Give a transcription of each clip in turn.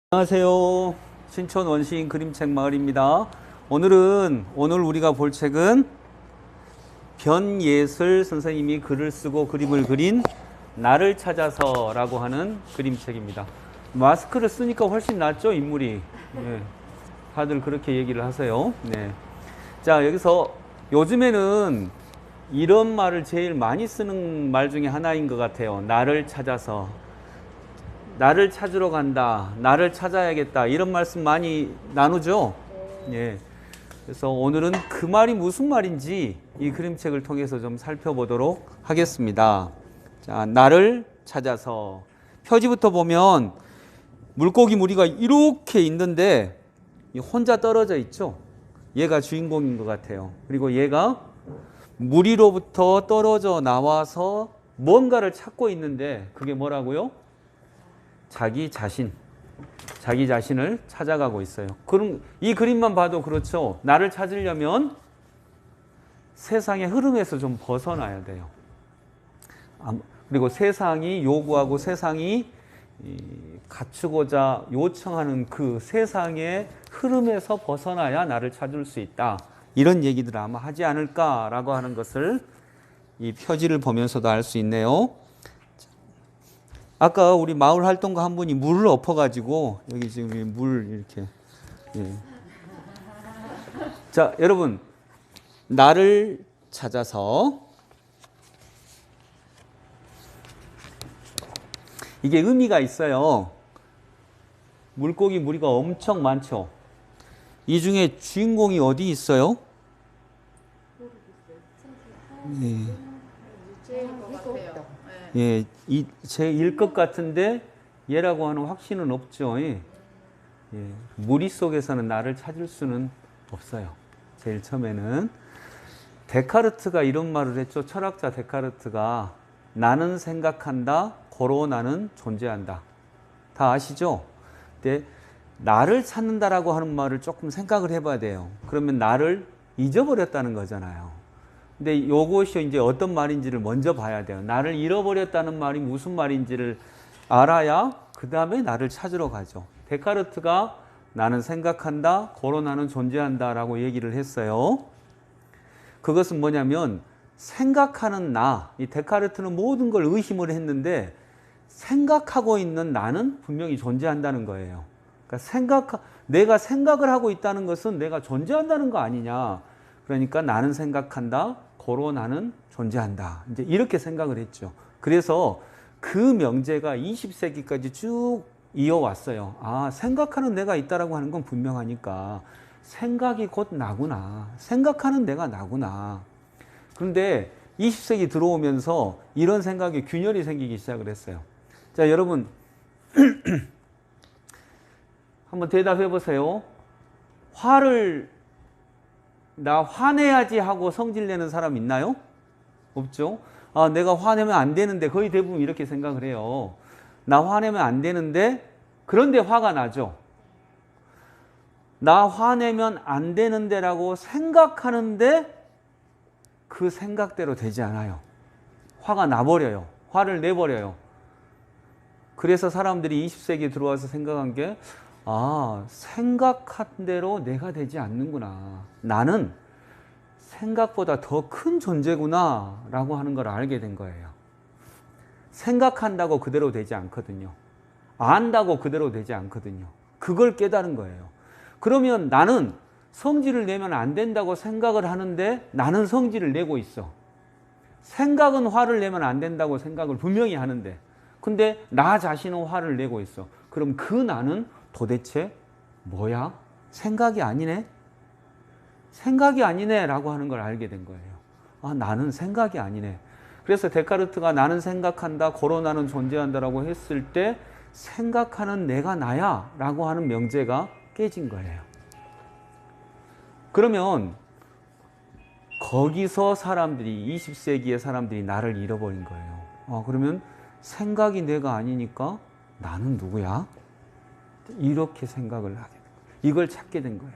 안녕하세요. 신촌 원시인 그림책 마을입니다. 오늘 우리가 볼 책은 변예슬 선생님이 글을 쓰고 그림을 그린 나를 찾아서라고 하는 그림책입니다. 마스크를 쓰니까 훨씬 낫죠, 인물이. 네, 다들 그렇게 얘기를 하세요. 네. 자, 여기서 요즘에는 이런 말을 제일 많이 쓰는 말 중에 하나인 것 같아요. 나를 찾아서. 나를 찾으러 간다. 나를 찾아야겠다. 이런 말씀 많이 나누죠? 예. 그래서 오늘은 그 말이 무슨 말인지 이 그림책을 통해서 좀 살펴보도록 하겠습니다. 자, 나를 찾아서. 표지부터 보면 물고기 무리가 이렇게 있는데 혼자 떨어져 있죠? 얘가 주인공인 것 같아요. 그리고 얘가 무리로부터 떨어져 나와서 뭔가를 찾고 있는데 그게 뭐라고요? 자기 자신을 찾아가고 있어요. 그럼 이 그림만 봐도 그렇죠. 나를 찾으려면 세상의 흐름에서 좀 벗어나야 돼요. 그리고 세상이 요구하고 세상이 갖추고자 요청하는 그 세상의 흐름에서 벗어나야 나를 찾을 수 있다. 이런 얘기들을 아마 하지 않을까라고 하는 것을 이 표지를 보면서도 알 수 있네요. 아까 우리 마을 활동가 한 분이 물을 엎어가지고 여기 지금 물 이렇게. 예. 자, 여러분, 나를 찾아서. 이게 의미가 있어요. 물고기 무리가 엄청 많죠. 이 중에 주인공이 어디 있어요? 예. 예, 제일 것 같은데 얘라고 하는 확신은 없죠. 예. 예. 무리 속에서는 나를 찾을 수는 없어요. 제일 처음에는 데카르트가 이런 말을 했죠. 철학자 데카르트가 나는 생각한다, 고로 나는 존재한다. 다 아시죠? 근데 나를 찾는다라고 하는 말을 조금 생각을 해봐야 돼요. 그러면 나를 잊어버렸다는 거잖아요. 근데 이것이 이제 어떤 말인지를 먼저 봐야 돼요. 나를 잃어버렸다는 말이 무슨 말인지를 알아야 그 다음에 나를 찾으러 가죠. 데카르트가 나는 생각한다, 고로 나는 존재한다 라고 얘기를 했어요. 그것은 뭐냐면 생각하는 나, 이 데카르트는 모든 걸 의심을 했는데 생각하고 있는 나는 분명히 존재한다는 거예요. 그러니까 내가 생각을 하고 있다는 것은 내가 존재한다는 거 아니냐. 그러니까 나는 생각한다, 고로 나는 존재한다. 이제 이렇게 생각을 했죠. 그래서 그 명제가 20세기까지 쭉 이어왔어요. 아, 생각하는 내가 있다라고 하는 건 분명하니까 생각이 곧 나구나. 생각하는 내가 나구나. 그런데 20세기 들어오면서 이런 생각에 균열이 생기기 시작을 했어요. 자, 여러분 한번 대답해 보세요. 나 화내야지 하고 성질내는 사람 있나요? 없죠? 아, 내가 화내면 안 되는데, 거의 대부분 이렇게 생각을 해요. 나 화내면 안 되는데, 그런데 화가 나죠? 나 화내면 안 되는데 라고 생각하는데 그 생각대로 되지 않아요. 화가 나버려요. 화를 내버려요. 그래서 사람들이 20세기에 들어와서 생각한 게 생각한 대로 내가 되지 않는구나. 나는 생각보다 더 큰 존재구나 라고 하는 걸 알게 된 거예요. 생각한다고 그대로 되지 않거든요. 안다고 그대로 되지 않거든요. 그걸 깨달은 거예요. 그러면 나는 성질을 내면 안 된다고 생각을 하는데 나는 성질을 내고 있어. 생각은 화를 내면 안 된다고 생각을 분명히 하는데 근데 나 자신은 화를 내고 있어. 그럼 그 나는 도대체 뭐야? 생각이 아니네? 생각이 아니네 라고 하는 걸 알게 된 거예요. 아, 나는 생각이 아니네. 그래서 데카르트가 나는 생각한다, 고로 나는 존재한다 라고 했을 때 생각하는 내가 나야 라고 하는 명제가 깨진 거예요. 그러면 거기서 20세기의 사람들이 나를 잃어버린 거예요. 그러면 생각이 내가 아니니까 나는 누구야? 이렇게 생각을 하게 된 거예요. 이걸 찾게 된 거예요.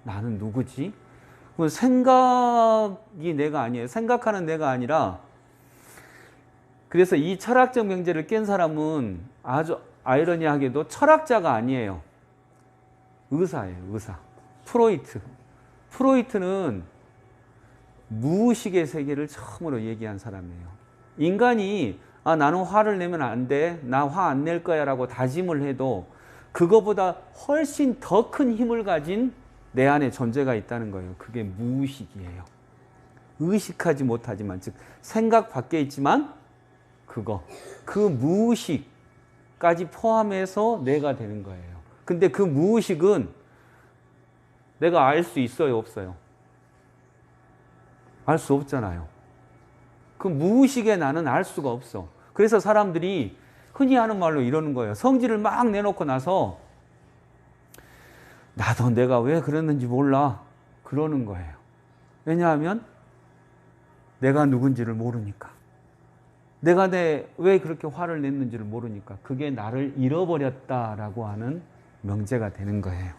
나는 누구지? 생각이 내가 아니에요. 생각하는 내가 아니라, 그래서 이 철학적 명제를 깬 사람은 아이러니하게도 철학자가 아니에요. 의사예요, 의사. 프로이트는 무의식의 세계를 처음으로 얘기한 사람이에요. 인간이 나는 화를 내면 안 돼, 나 화 안 낼 거야 라고 다짐을 해도 그거보다 훨씬 더 큰 힘을 가진 내 안에 존재가 있다는 거예요. 그게 무의식이에요. 의식하지 못하지만, 즉 생각 밖에 있지만 그 무의식까지 포함해서 내가 되는 거예요. 근데 그 무의식은 내가 알 수 있어요, 없어요? 알 수 없잖아요. 그 무의식의 나는 알 수가 없어. 그래서 사람들이 흔히 하는 말로 이러는 거예요. 성질을 막 내놓고 나서 나도 내가 왜 그랬는지 몰라 그러는 거예요. 왜냐하면 내가 누군지를 모르니까. 내가 왜 그렇게 화를 냈는지를 모르니까. 그게 나를 잃어버렸다라고 하는 명제가 되는 거예요.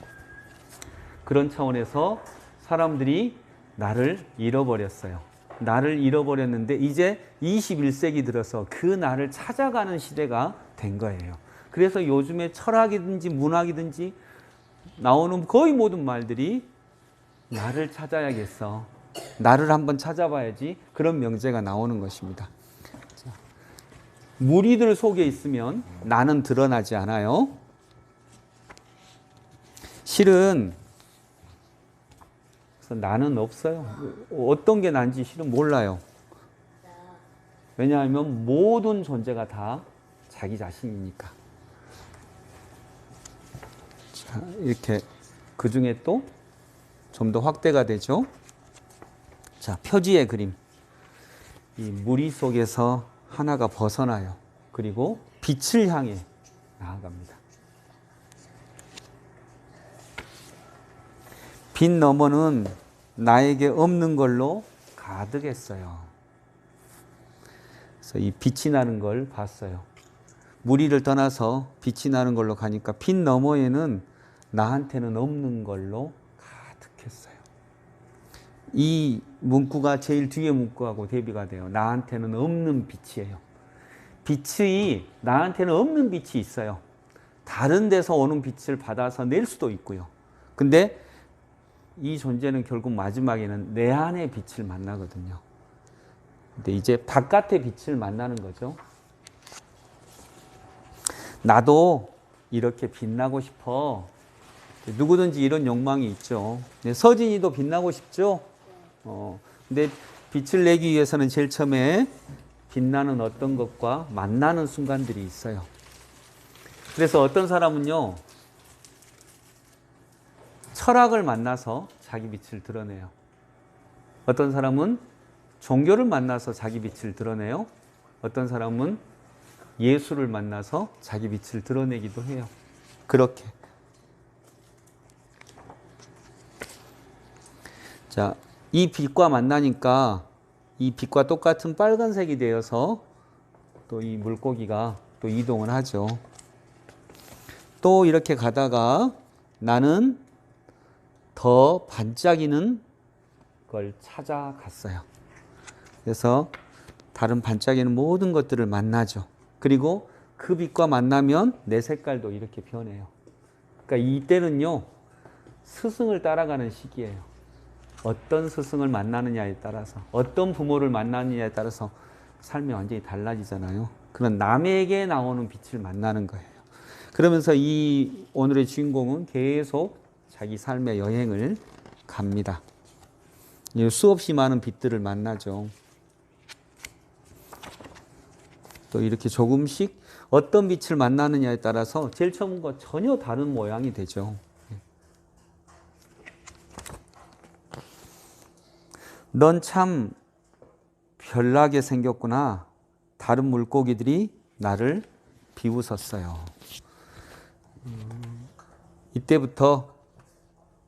그런 차원에서 사람들이 나를 잃어버렸어요. 나를 잃어버렸는데 이제 21세기 들어서 그 나를 찾아가는 시대가 된 거예요. 그래서 요즘에 철학이든지 문학이든지 나오는 거의 모든 말들이 나를 찾아야겠어. 나를 한번 찾아봐야지. 그런 명제가 나오는 것입니다. 자, 무리들 속에 있으면 나는 드러나지 않아요. 실은 나는 없어요. 어떤 게 난지 실은 몰라요. 왜냐하면 모든 존재가 다 자기 자신이니까. 자, 이렇게 그 중에 또 좀 더 확대가 되죠. 자, 표지의 그림. 이 무리 속에서 하나가 벗어나요. 그리고 빛을 향해 나아갑니다. 빛 너머는 나에게 없는 걸로 가득했어요. 그래서 이 빛이 나는 걸 봤어요. 무리를 떠나서 빛이 나는 걸로 가니까 빛 너머에는 나한테는 없는 걸로 가득했어요. 이 문구가 제일 뒤에 문구하고 대비가 돼요. 나한테는 없는 빛이에요. 빛이 나한테는 없는 빛이 있어요. 다른 데서 오는 빛을 받아서 낼 수도 있고요. 근데 이 존재는 결국 마지막에는 내 안의 빛을 만나거든요. 근데 이제 바깥의 빛을 만나는 거죠. 나도 이렇게 빛나고 싶어. 누구든지 이런 욕망이 있죠. 서진이도 빛나고 싶죠. 근데 빛을 내기 위해서는 제일 처음에 빛나는 어떤 것과 만나는 순간들이 있어요. 그래서 어떤 사람은요, 철학을 만나서 자기 빛을 드러내요. 어떤 사람은 종교를 만나서 자기 빛을 드러내요. 어떤 사람은 예술을 만나서 자기 빛을 드러내기도 해요. 그렇게. 자, 이 빛과 만나니까 이 빛과 똑같은 빨간색이 되어서 또 이 물고기가 또 이동을 하죠. 또 이렇게 가다가 나는 더 반짝이는 걸 찾아갔어요. 그래서 다른 반짝이는 모든 것들을 만나죠. 그리고 그 빛과 만나면 내 색깔도 이렇게 변해요. 그러니까 이때는요, 스승을 따라가는 시기예요. 어떤 스승을 만나느냐에 따라서, 어떤 부모를 만나느냐에 따라서 삶이 완전히 달라지잖아요. 그런 남에게 나오는 빛을 만나는 거예요. 그러면서 이 오늘의 주인공은 계속 자기 삶의 여행을 갑니다. 수없이 많은 빛들을 만나죠. 또 이렇게 조금씩 어떤 빛을 만나느냐에 따라서 제일 처음과 전혀 다른 모양이 되죠. 넌 참 별나게 생겼구나. 다른 물고기들이 나를 비웃었어요. 이때부터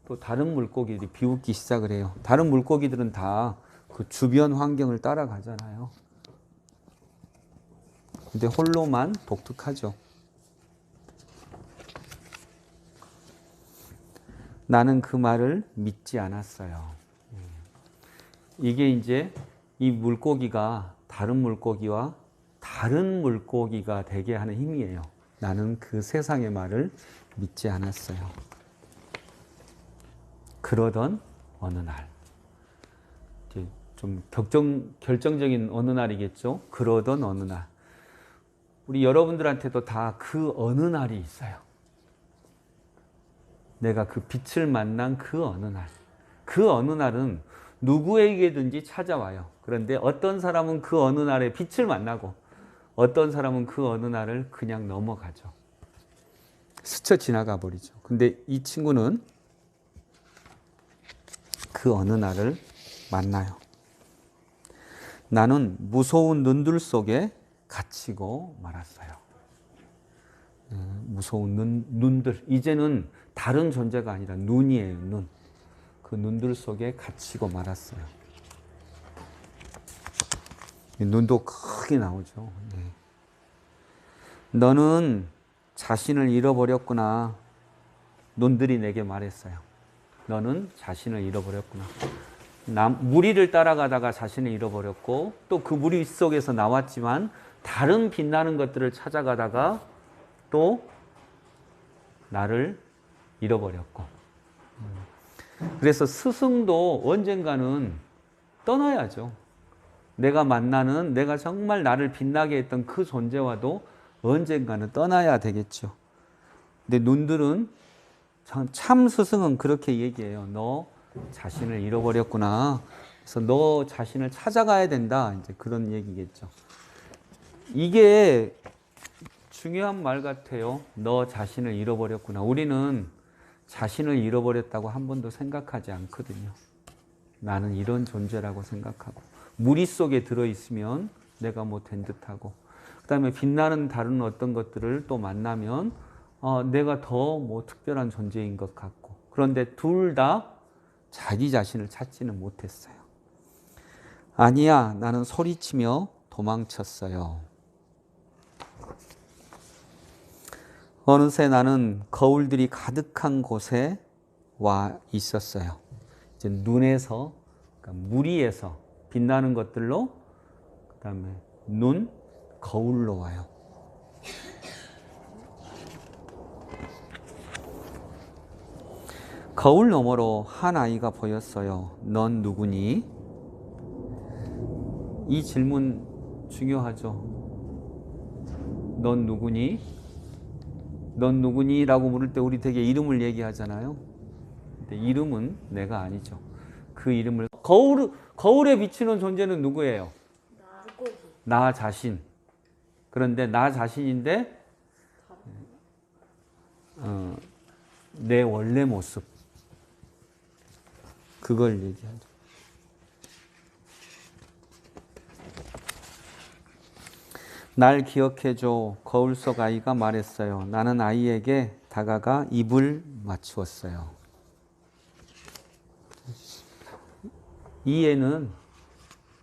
또 다른 물고기들이 비웃기 시작을 해요. 다른 물고기들은 다 그 주변 환경을 따라가잖아요. 근데 홀로만 독특하죠. 나는 그 말을 믿지 않았어요. 이게 이제 이 물고기가 다른 물고기와 다른 물고기가 되게 하는 힘이에요. 나는 그 세상의 말을 믿지 않았어요. 그러던 어느 날, 이제 좀 결정적인 어느 날이겠죠. 그러던 어느 날, 우리 여러분들한테도 다 그 어느 날이 있어요. 내가 그 빛을 만난 그 어느 날. 그 어느 날은 누구에게든지 찾아와요. 그런데 어떤 사람은 그 어느 날에 빛을 만나고 어떤 사람은 그 어느 날을 그냥 넘어가죠. 스쳐 지나가 버리죠. 근데 이 친구는 그 어느 날을 만나요. 나는 무서운 눈들 속에 갇히고 말았어요. 무서운 눈들. 이제는 다른 존재가 아니라 눈이에요. 눈. 그 눈들 속에 갇히고 말았어요. 눈도 크게 나오죠. 너는 자신을 잃어버렸구나. 눈들이 내게 말했어요. 너는 자신을 잃어버렸구나. 무리를 따라가다가 자신을 잃어버렸고 또 그 무리 속에서 나왔지만 다른 빛나는 것들을 찾아가다가 또 나를 잃어버렸고. 그래서 스승도 언젠가는 떠나야죠. 내가 만나는, 내가 정말 나를 빛나게 했던 그 존재와도 언젠가는 떠나야 되겠죠. 근데 눈들은, 참 스승은 그렇게 얘기해요. 너 자신을 잃어버렸구나. 그래서 너 자신을 찾아가야 된다. 이제 그런 얘기겠죠. 이게 중요한 말 같아요. 너 자신을 잃어버렸구나. 우리는 자신을 잃어버렸다고 한 번도 생각하지 않거든요. 나는 이런 존재라고 생각하고 무리 속에 들어있으면 내가 뭐 된 듯하고 그 다음에 빛나는 다른 어떤 것들을 또 만나면 내가 더 뭐 특별한 존재인 것 같고 그런데 둘 다 자기 자신을 찾지는 못했어요. 아니야, 나는 소리치며 도망쳤어요. 어느새 나는 거울들이 가득한 곳에 와 있었어요. 이제 눈에서, 그러니까 무리에서 빛나는 것들로, 그 다음에 눈, 거울로 와요. 거울 너머로 한 아이가 보였어요. 넌 누구니? 이 질문 중요하죠. 넌 누구니? 넌 누구니? 라고 물을 때 우리 되게 이름을 얘기하잖아요. 근데 이름은 내가 아니죠. 그 이름을 거울에 비치는 존재는 누구예요? 나 자신. 그런데 나 자신인데 내 원래 모습. 그걸 얘기하죠. 날 기억해줘. 거울 속 아이가 말했어요. 나는 아이에게 다가가 입을 맞추었어요. 이 애는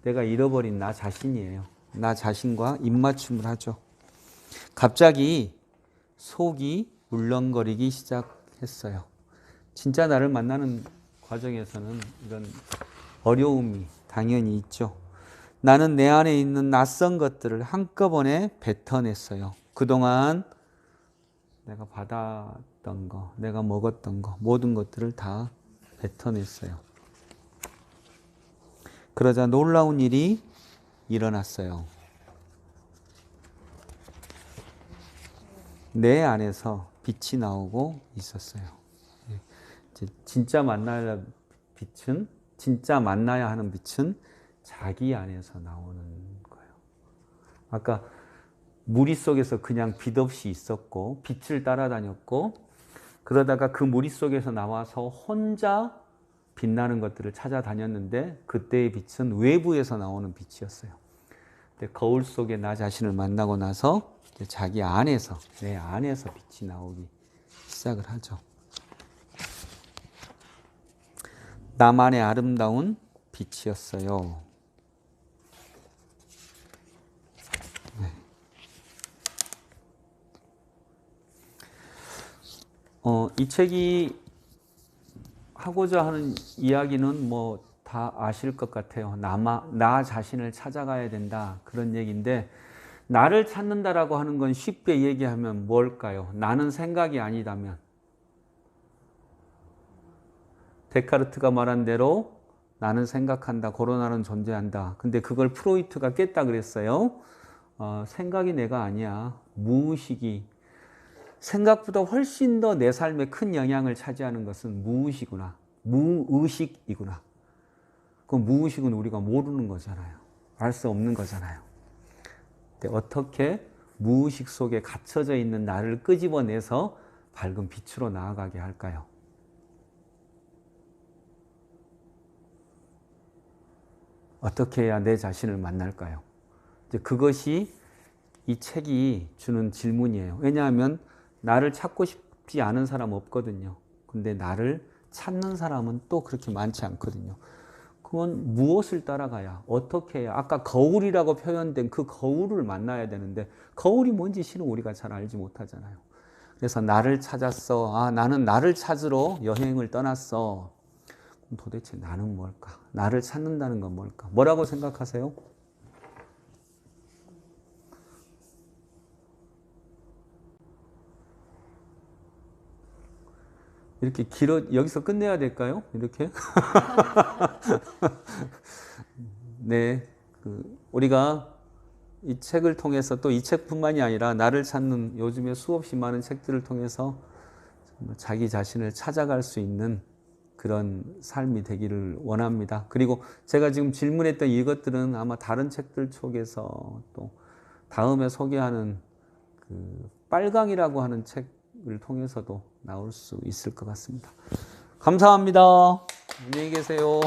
내가 잃어버린 나 자신이에요. 나 자신과 입맞춤을 하죠. 갑자기 속이 울렁거리기 시작했어요. 진짜 나를 만나는 과정에서는 이런 어려움이 당연히 있죠. 나는 내 안에 있는 낯선 것들을 한꺼번에 뱉어냈어요. 그동안 내가 받았던 거, 내가 먹었던 거, 모든 것들을 다 뱉어냈어요. 그러자 놀라운 일이 일어났어요. 내 안에서 빛이 나오고 있었어요. 진짜 만나야 빛은, 진짜 만나야 하는 빛은 자기 안에서 나오는 거예요. 아까 무리 속에서 그냥 빛 없이 있었고 빛을 따라다녔고 그러다가 그 무리 속에서 나와서 혼자 빛나는 것들을 찾아다녔는데 그때의 빛은 외부에서 나오는 빛이었어요. 근데 거울 속에 나 자신을 만나고 나서 자기 안에서, 내 안에서 빛이 나오기 시작을 하죠. 나만의 아름다운 빛이었어요. 네. 이 책이 하고자 하는 이야기는 뭐 다 아실 것 같아요. 나 자신을 찾아가야 된다. 그런 얘기인데 나를 찾는다라고 하는 건 쉽게 얘기하면 뭘까요? 나는 생각이 아니다면. 데카르트가 말한 대로 나는 생각한다, 고로나는 존재한다. 근데 그걸 프로이트가 깼다 그랬어요. 생각이 내가 아니야. 무의식이. 생각보다 훨씬 더 내 삶에 큰 영향을 차지하는 것은 무의식이구나. 무의식이구나. 그 무의식은 우리가 모르는 거잖아요. 알 수 없는 거잖아요. 근데 어떻게 무의식 속에 갇혀져 있는 나를 끄집어내서 밝은 빛으로 나아가게 할까요? 어떻게 해야 내 자신을 만날까요? 이제 그것이 이 책이 주는 질문이에요. 왜냐하면 나를 찾고 싶지 않은 사람 없거든요. 근데 나를 찾는 사람은 또 그렇게 많지 않거든요. 그건 무엇을 따라가야, 어떻게 해야, 아까 거울이라고 표현된 그 거울을 만나야 되는데 거울이 뭔지 실은 우리가 잘 알지 못하잖아요. 그래서 나를 찾았어. 나는 나를 찾으러 여행을 떠났어. 그럼 도대체 나는 뭘까? 나를 찾는다는 건 뭘까? 뭐라고 생각하세요? 이렇게 여기서 끝내야 될까요? 이렇게? 네. 우리가 이 책을 통해서 또 이 책뿐만이 아니라 나를 찾는 요즘에 수없이 많은 책들을 통해서 자기 자신을 찾아갈 수 있는 그런 삶이 되기를 원합니다. 그리고 제가 지금 질문했던 이것들은 아마 다른 책들 속에서 또 다음에 소개하는 그 빨강이라고 하는 책을 통해서도 나올 수 있을 것 같습니다. 감사합니다. 안녕히 계세요.